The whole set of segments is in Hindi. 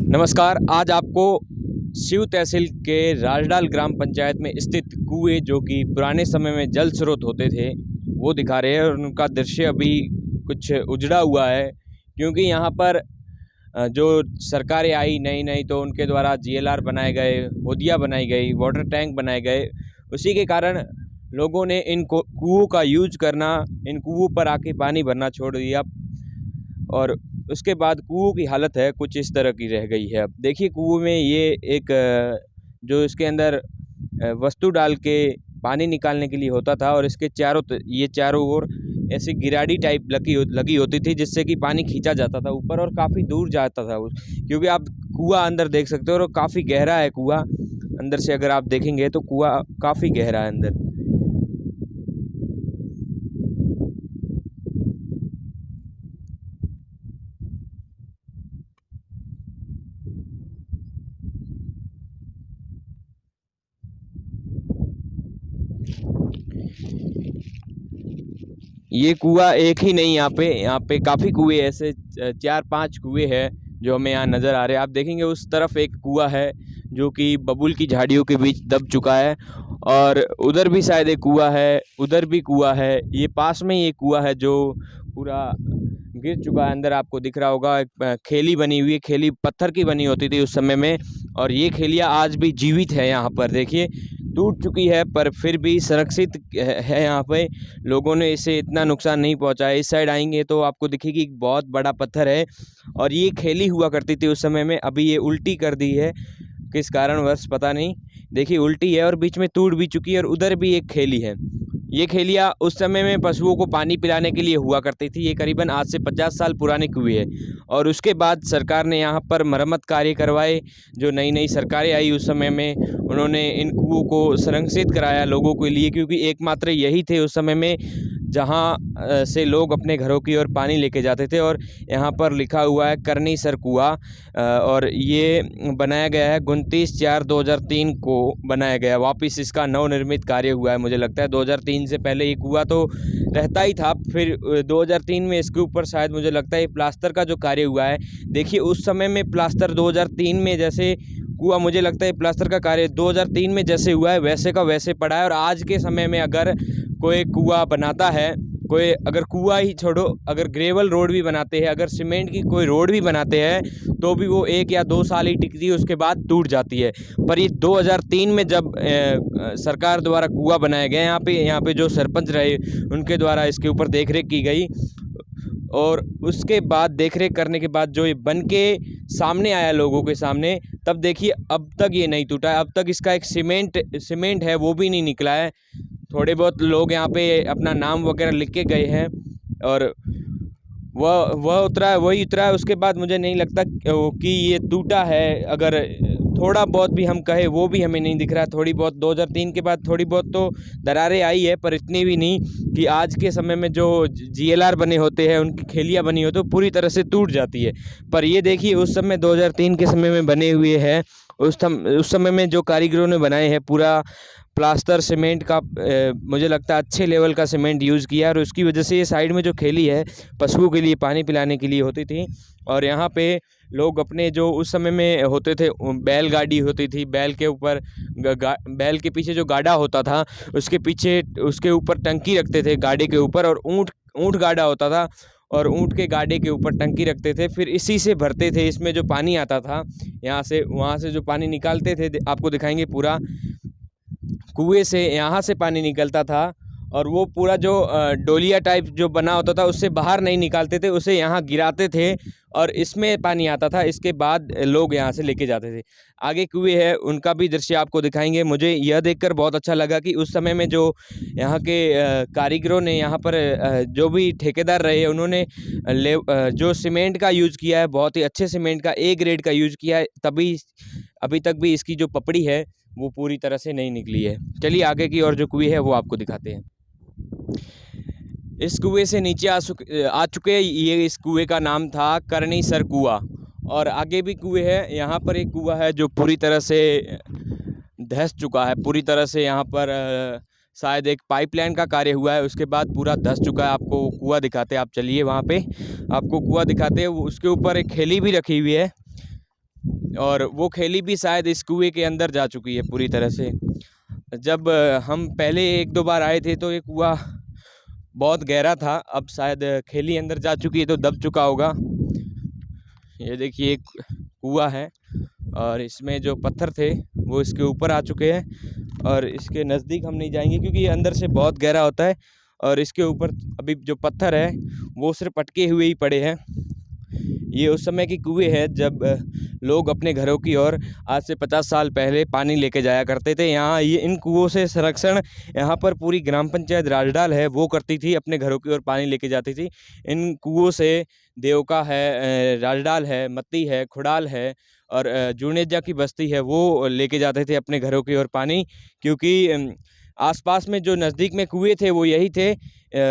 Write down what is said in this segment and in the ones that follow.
नमस्कार। आज आपको शिव तहसील के राजडाल ग्राम पंचायत में स्थित कुएं जो कि पुराने समय में जल स्रोत होते थे वो दिखा रहे हैं और उनका दृश्य अभी कुछ उजड़ा हुआ है क्योंकि यहाँ पर जो सरकारें आई नई नई तो उनके द्वारा जीएलआर बनाए गए, होदियाँ बनाई गई, वाटर टैंक बनाए गए। उसी के कारण लोगों ने इन कुओं का यूज करना, इन कुओं पर आके पानी भरना छोड़ दिया और उसके बाद कुओं की हालत है कुछ इस तरह की रह गई है। अब देखिए कुओं में ये एक जो इसके अंदर वस्तु डाल के पानी निकालने के लिए होता था और इसके ये चारों ओर ऐसी गिराडी टाइप लगी होती थी जिससे कि पानी खींचा जाता था ऊपर और काफ़ी दूर जाता था क्योंकि आप कुआं अंदर देख सकते हो और काफ़ी गहरा है कुआं। अंदर से अगर आप देखेंगे तो कुआं काफ़ी गहरा है अंदर। ये कुआं एक ही नहीं, यहाँ पे काफ़ी कुएं ऐसे 4-5 कुएं हैं जो हमें यहाँ नज़र आ रहे हैं। आप देखेंगे उस तरफ एक कुआं है जो कि बबूल की झाड़ियों के बीच दब चुका है और उधर भी शायद एक कुआं है, उधर भी कुआं है। ये पास में ही एक कुआं है जो पूरा गिर चुका है। अंदर आपको दिख रहा होगा एक खेली बनी हुई है, खेली पत्थर की बनी होती थी उस समय में और ये खेलियाँ आज भी जीवित है। यहाँ पर देखिए टूट चुकी है पर फिर भी सुरक्षित है। यहाँ पे लोगों ने इसे इतना नुकसान नहीं पहुंचाया। इस साइड आएंगे तो आपको दिखेगी एक बहुत बड़ा पत्थर है और ये खेली हुआ करती थी उस समय में। अभी ये उल्टी कर दी है, किस कारणवश पता नहीं। देखिए उल्टी है और बीच में टूट भी चुकी है और उधर भी एक खेली है। ये खेलियाँ उस समय में पशुओं को पानी पिलाने के लिए हुआ करती थी। ये करीबन आज से 50 साल पुरानी कुएं है और उसके बाद सरकार ने यहाँ पर मरम्मत कार्य करवाए। जो नई नई सरकारें आई उस समय में उन्होंने इन कुओं को संरक्षित कराया लोगों के लिए, क्योंकि एकमात्र यही थे उस समय में जहाँ से लोग अपने घरों की ओर पानी लेके जाते थे। और यहाँ पर लिखा हुआ है करनीसर कुआं और ये बनाया गया है 29/4/2003 को बनाया गया। वापस इसका नवनिर्मित कार्य हुआ है। मुझे लगता है 2003 से पहले ये कुआं तो रहता ही था, फिर 2003 में इसके ऊपर शायद मुझे लगता है ये प्लास्टर का जो कार्य हुआ है। देखिए उस समय में प्लास्टर 2003 में जैसे कुआं, मुझे लगता है प्लास्टर का कार्य 2003 में जैसे हुआ है वैसे का वैसे पड़ा है। और आज के समय में अगर कोई कुआं बनाता है, कोई अगर कुआं ही छोड़ो, अगर ग्रेवल रोड भी बनाते हैं, अगर सीमेंट की कोई रोड भी बनाते हैं तो भी वो 1 या 2 साल ही टिकती है, उसके बाद टूट जाती है। पर ये 2003 में जब सरकार द्वारा कुआं बनाया गया, यहाँ पे जो सरपंच रहे उनके द्वारा इसके ऊपर देखरेख की गई और उसके बाद देखरेख करने के बाद जो ये बन के सामने आया लोगों के सामने, तब देखिए अब तक ये नहीं टूटा है। अब तक इसका एक सीमेंट है वो भी नहीं निकला है। थोड़े बहुत लोग यहाँ पे अपना नाम वगैरह लिख के गए हैं और वही उतरा है। उसके बाद मुझे नहीं लगता कि ये टूटा है। अगर थोड़ा बहुत भी हम कहे वो भी हमें नहीं दिख रहा है। थोड़ी बहुत 2003 के बाद थोड़ी बहुत तो दरारें आई है पर इतनी भी नहीं कि आज के समय में जो जीएलआर बने होते हैं, उनकी खेलियाँ बनी होती है पूरी तरह से टूट जाती है। पर ये देखिए उस समय 2003 के समय में बने हुए हैं। उस समय में जो कारीगरों ने बनाए हैं पूरा प्लास्टर सीमेंट का, मुझे लगता है अच्छे लेवल का सीमेंट यूज़ किया और उसकी वजह से ये साइड में जो खेली है पशुओं के लिए पानी पिलाने के लिए होती थी। और यहाँ पे लोग अपने जो उस समय में होते थे, बैलगाड़ी होती थी, बैल के ऊपर बैल के पीछे जो गाड़ा होता था उसके पीछे उसके ऊपर टंकी रखते थे गाड़ी के ऊपर, और ऊँट गाड़ा होता था और ऊँट के गाड़े के ऊपर टंकी रखते थे। फिर इसी से भरते थे। इसमें जो पानी आता था यहाँ से वहाँ से जो पानी निकालते थे, आपको दिखाएंगे पूरा कुएं से यहाँ से पानी निकलता था और वो पूरा जो डोलिया टाइप जो बना होता था उससे बाहर नहीं निकालते थे, उसे यहाँ गिराते थे और इसमें पानी आता था। इसके बाद लोग यहाँ से लेके जाते थे। आगे कुएं है उनका भी दृश्य आपको दिखाएंगे। मुझे यह देखकर बहुत अच्छा लगा कि उस समय में जो यहाँ के कारीगरों ने, यहाँ पर जो भी ठेकेदार रहे, उन्होंने जो सीमेंट का यूज़ किया है, बहुत ही अच्छे सीमेंट का A ग्रेड का यूज़ किया है, तभी अभी तक भी इसकी जो पपड़ी है वो पूरी तरह से नहीं निकली है। चलिए आगे की और जो कुएं है वो आपको दिखाते हैं। इस कुएं से नीचे आ चुके ये इस कुएं का नाम था करनीसर कुआं। और आगे भी कुएं है। यहाँ पर एक कुआं है जो पूरी तरह से धंस चुका है। पूरी तरह से यहाँ पर शायद एक पाइपलाइन का कार्य हुआ है, उसके बाद पूरा धंस चुका है। आपको कुआं दिखाते हैं, आप चलिए वहाँ पे आपको कुआं दिखाते हैं। उसके ऊपर एक खेली भी रखी हुई है। और वो खेली भी शायद इस कुएं के अंदर जा चुकी है पूरी तरह से। जब हम पहले एक दो बार आए थे तो ये कुआं बहुत गहरा था, अब शायद खेली अंदर जा चुकी है तो दब चुका होगा। ये देखिए एक कुआं है और इसमें जो पत्थर थे वो इसके ऊपर आ चुके हैं और इसके नज़दीक हम नहीं जाएंगे क्योंकि ये अंदर से बहुत गहरा होता है और इसके ऊपर अभी जो पत्थर है वो सिर्फ अटके हुए ही पड़े हैं। ये उस समय की कुएं है जब लोग अपने घरों की ओर आज से 50 साल पहले पानी लेके जाया करते थे। यहाँ ये इन कुओं से संरक्षण यहाँ पर पूरी ग्राम पंचायत राजडाल है वो करती थी, अपने घरों की ओर पानी लेके जाती थी। इन कुओं से देवका है, राजडाल है, मत्ती है, खुडाल है और जुनेजा की बस्ती है वो लेके जाते थे अपने घरों की ओर पानी, क्योंकि आसपास में जो नज़दीक में कुएं थे वो यही थे।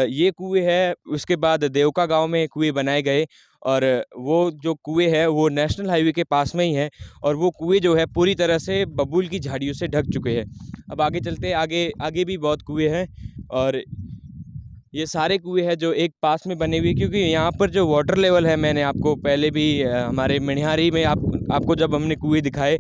ये कुएं है, उसके बाद देवका गांव में कुएं बनाए गए और वो जो कुएं है वो नेशनल हाईवे के पास में ही है और वो कुएं जो है पूरी तरह से बबूल की झाड़ियों से ढक चुके हैं। अब आगे चलते हैं, आगे आगे भी बहुत कुएं हैं और ये सारे कुएं हैं जो एक पास में बने हुए, क्योंकि यहाँ पर जो वाटर लेवल है, मैंने आपको पहले भी हमारे मनिहारी में आपको जब हमने कुएं दिखाए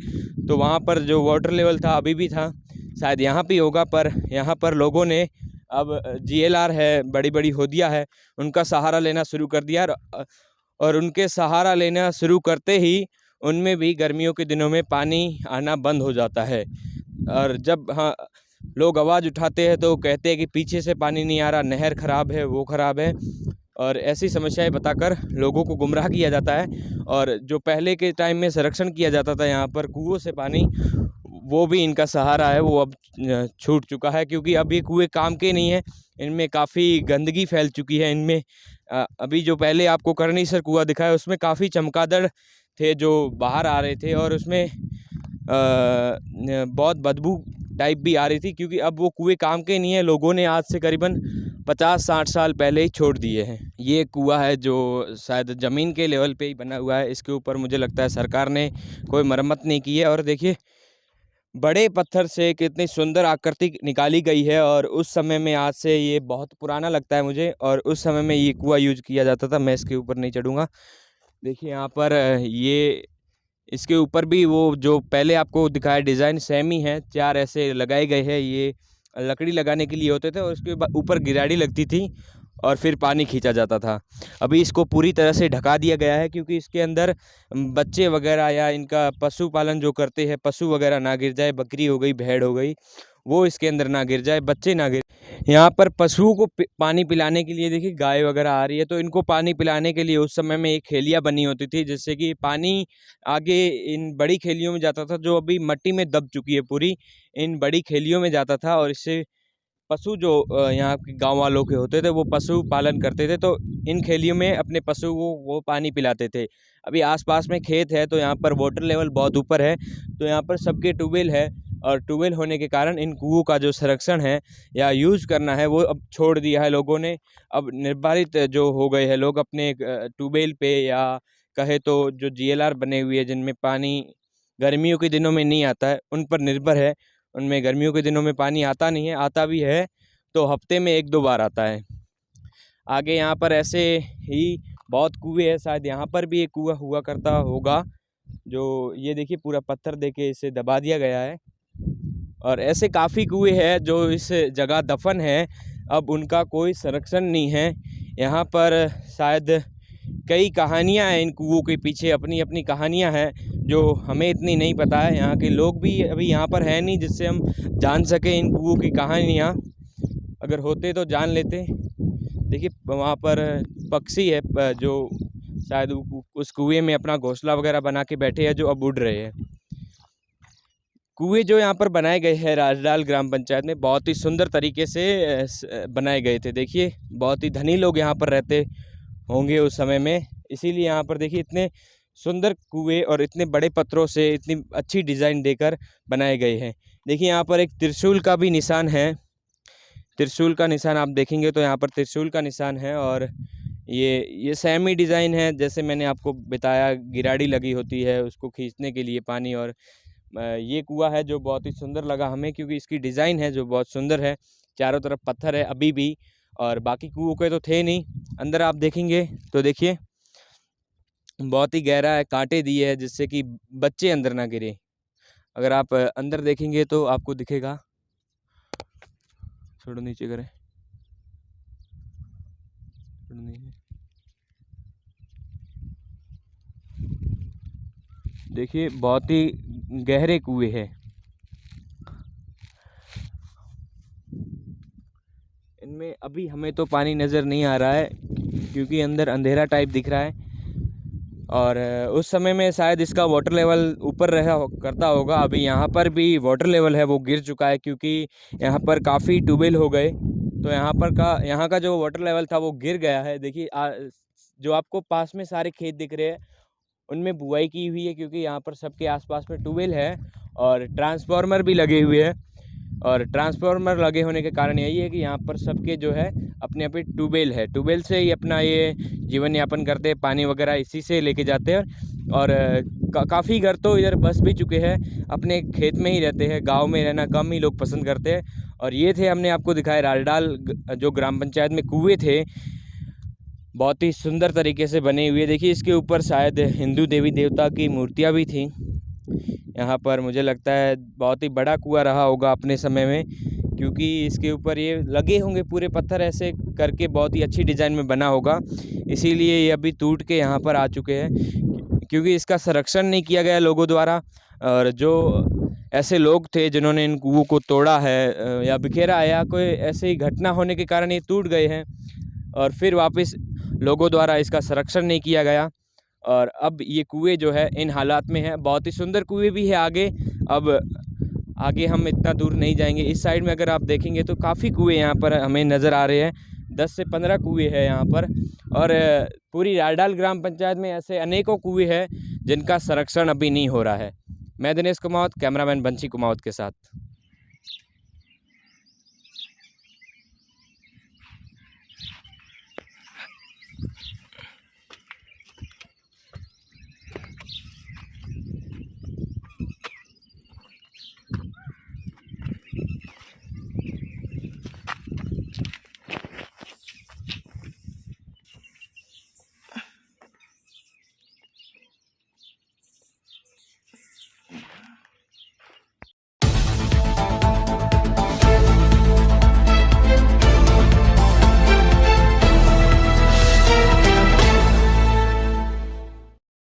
तो वहाँ पर जो वाटर लेवल था अभी भी था, शायद यहाँ भी होगा, पर यहाँ पर लोगों ने अब GLR है, बड़ी बड़ी होदिया है, उनका सहारा लेना शुरू कर दिया और उनके सहारा लेना शुरू करते ही उनमें भी गर्मियों के दिनों में पानी आना बंद हो जाता है। और जब लोग आवाज़ उठाते हैं तो कहते हैं कि पीछे से पानी नहीं आ रहा, नहर ख़राब है, वो ख़राब है, और ऐसी समस्याएं बताकर लोगों को गुमराह किया जाता है। और जो पहले के टाइम में संरक्षण किया जाता था यहाँ पर कुओं से पानी, वो भी इनका सहारा है, वो अब छूट चुका है, क्योंकि अब ये कुएं काम के नहीं है, इनमें काफ़ी गंदगी फैल चुकी है। इनमें अभी जो पहले आपको करनीसर कुआं दिखाया उसमें काफ़ी चमगादड़ थे जो बाहर आ रहे थे और उसमें बहुत बदबू टाइप भी आ रही थी, क्योंकि अब वो कुएं काम के नहीं है, लोगों ने आज से करीबन 50-60 साल पहले ही छोड़ दिए हैं। ये कुआं है जो शायद ज़मीन के लेवल पे ही बना हुआ है, इसके ऊपर मुझे लगता है सरकार ने कोई मरम्मत नहीं की है। और देखिए बड़े पत्थर से कितनी सुंदर आकृति निकाली गई है और उस समय में, आज से ये बहुत पुराना लगता है मुझे, और उस समय में ये कुआं यूज किया जाता था। मैं इसके ऊपर नहीं चढ़ूँगा। देखिए यहाँ पर ये इसके ऊपर भी वो जो पहले आपको दिखाया डिज़ाइन सेम ही है, 4 ऐसे लगाए गए हैं, ये लकड़ी लगाने के लिए होते थे और उसके ऊपर गिराड़ी लगती थी और फिर पानी खींचा जाता था। अभी इसको पूरी तरह से ढका दिया गया है क्योंकि इसके अंदर बच्चे वगैरह या इनका पशुपालन जो करते हैं, पशु वगैरह ना गिर जाए, बकरी हो गई, भेड़ हो गई, वो इसके अंदर ना गिर जाए, बच्चे ना गिर। यहाँ पर पशुओं को पानी पिलाने के लिए देखिए गाय वगैरह आ रही है, तो इनको पानी पिलाने के लिए उस समय में एक खेलिया बनी होती थी, जिससे कि पानी आगे इन बड़ी खेलियों में जाता था, जो अभी मिट्टी में दब चुकी है पूरी, इन बड़ी खेलियों में जाता था। और इससे पशु जो यहाँ के गांव वालों के होते थे वो पशु पालन करते थे, तो इन खेलियों में अपने पशु को वो पानी पिलाते थे। अभी आसपास में खेत है तो यहाँ पर वाटर लेवल बहुत ऊपर है, तो यहाँ पर सबके ट्यूबवेल है और ट्यूबवेल होने के कारण इन कुओं का जो संरक्षण है या यूज़ करना है वो अब छोड़ दिया है लोगों ने। अब निर्धारित जो हो गए हैं लोग अपने ट्यूबवेल पे, या कहे तो जो GLR बने हुए हैं जिनमें पानी गर्मियों के दिनों में नहीं आता है, उन पर निर्भर है। उनमें गर्मियों के दिनों में पानी आता नहीं है, आता भी है तो हफ्ते में 1-2 बार आता है। आगे यहाँ पर ऐसे ही बहुत कुएं हैं, शायद यहाँ पर भी एक कुआं हुआ करता होगा, जो ये देखिए पूरा पत्थर देके इसे दबा दिया गया है। और ऐसे काफ़ी कुएं हैं जो इस जगह दफन है, अब उनका कोई संरक्षण नहीं है। यहाँ पर शायद कई कहानियाँ हैं, इन कुओं के पीछे अपनी अपनी कहानियाँ हैं जो हमें इतनी नहीं पता है। यहाँ के लोग भी अभी यहाँ पर है नहीं जिससे हम जान सकें इन कुओं की कहानियाँ, अगर होते तो जान लेते। देखिए वहाँ पर पक्षी है जो शायद उस कुएं में अपना घोंसला वगैरह बना के बैठे हैं, जो अब उड़ रहे हैं। कुएं जो यहाँ पर बनाए गए हैं राजडाल ग्राम पंचायत में, बहुत ही सुंदर तरीके से बनाए गए थे। देखिए बहुत ही धनी लोग यहाँ पर रहते होंगे उस समय में, इसीलिए यहाँ पर देखिए इतने सुंदर कुएं और इतने बड़े पत्थरों से इतनी अच्छी डिज़ाइन देकर बनाए गए हैं। देखिए यहाँ पर एक त्रिशूल का भी निशान है, त्रिशूल का निशान आप देखेंगे तो यहाँ पर त्रिशूल का निशान है। और ये सेमी डिज़ाइन है, जैसे मैंने आपको बताया गिराड़ी लगी होती है उसको खींचने के लिए पानी। और ये कुआं है जो बहुत ही सुंदर लगा हमें, क्योंकि इसकी डिज़ाइन है जो बहुत सुंदर है, चारों तरफ पत्थर है अभी भी, और बाकी कुओं के तो थे नहीं। अंदर आप देखेंगे तो देखिए बहुत ही गहरा है, कांटे दिए हैं जिससे कि बच्चे अंदर ना गिरे। अगर आप अंदर देखेंगे तो आपको दिखेगा। थोड़ा नीचे करें, थोड़ा नीचे देखिए, बहुत ही गहरे कुएं हैं। इनमें अभी हमें तो पानी नज़र नहीं आ रहा है क्योंकि अंदर अंधेरा टाइप दिख रहा है, और उस समय में शायद इसका वाटर लेवल ऊपर रहा करता होगा। अभी यहाँ पर भी वाटर लेवल है वो गिर चुका है क्योंकि यहाँ पर काफ़ी ट्यूबवेल हो गए, तो यहाँ का जो वाटर लेवल था वो गिर गया है। देखिए जो आपको पास में सारे खेत दिख रहे हैं उनमें बुआई की हुई है क्योंकि यहाँ पर सबके आसपास में ट्यूबवेल है और ट्रांसफार्मर भी लगे हुए हैं। और ट्रांसफार्मर लगे होने के कारण यही है कि यहाँ पर सबके जो है अपने अपने ट्यूबवेल है, ट्यूबवेल से ही अपना ये जीवन यापन करते हैं, पानी वगैरह इसी से लेके जाते हैं। और काफ़ी घर तो इधर बस भी चुके हैं, अपने खेत में ही रहते हैं, गांव में रहना कम ही लोग पसंद करते हैं। और ये थे हमने आपको दिखाए रालडाल जो ग्राम पंचायत में कुएँ थे, बहुत ही सुंदर तरीके से बने हुए। देखिए इसके ऊपर शायद हिंदू देवी देवता की मूर्तियाँ भी थी। यहाँ पर मुझे लगता है बहुत ही बड़ा कुआं रहा होगा अपने समय में, क्योंकि इसके ऊपर ये लगे होंगे पूरे पत्थर ऐसे करके, बहुत ही अच्छी डिज़ाइन में बना होगा, इसीलिए ये अभी टूट के यहाँ पर आ चुके हैं क्योंकि इसका संरक्षण नहीं किया गया लोगों द्वारा। और जो ऐसे लोग थे जिन्होंने इन कुओं को तोड़ा है या बिखेरा है, या कोई ऐसी घटना होने के कारण ये टूट गए हैं और फिर वापस लोगों द्वारा इसका संरक्षण नहीं किया गया, और अब ये कुएं जो है इन हालात में है। बहुत ही सुंदर कुएं भी है आगे। अब आगे हम इतना दूर नहीं जाएंगे, इस साइड में अगर आप देखेंगे तो काफ़ी कुएं यहाँ पर हमें नज़र आ रहे हैं, 10 से 15 कुएं हैं यहाँ पर। और पूरी रालडाल ग्राम पंचायत में ऐसे अनेकों कुएं हैं जिनका संरक्षण अभी नहीं हो रहा है। मैं दिनेश कुमावत, कैमरामैन बंशी कुमावत के साथ।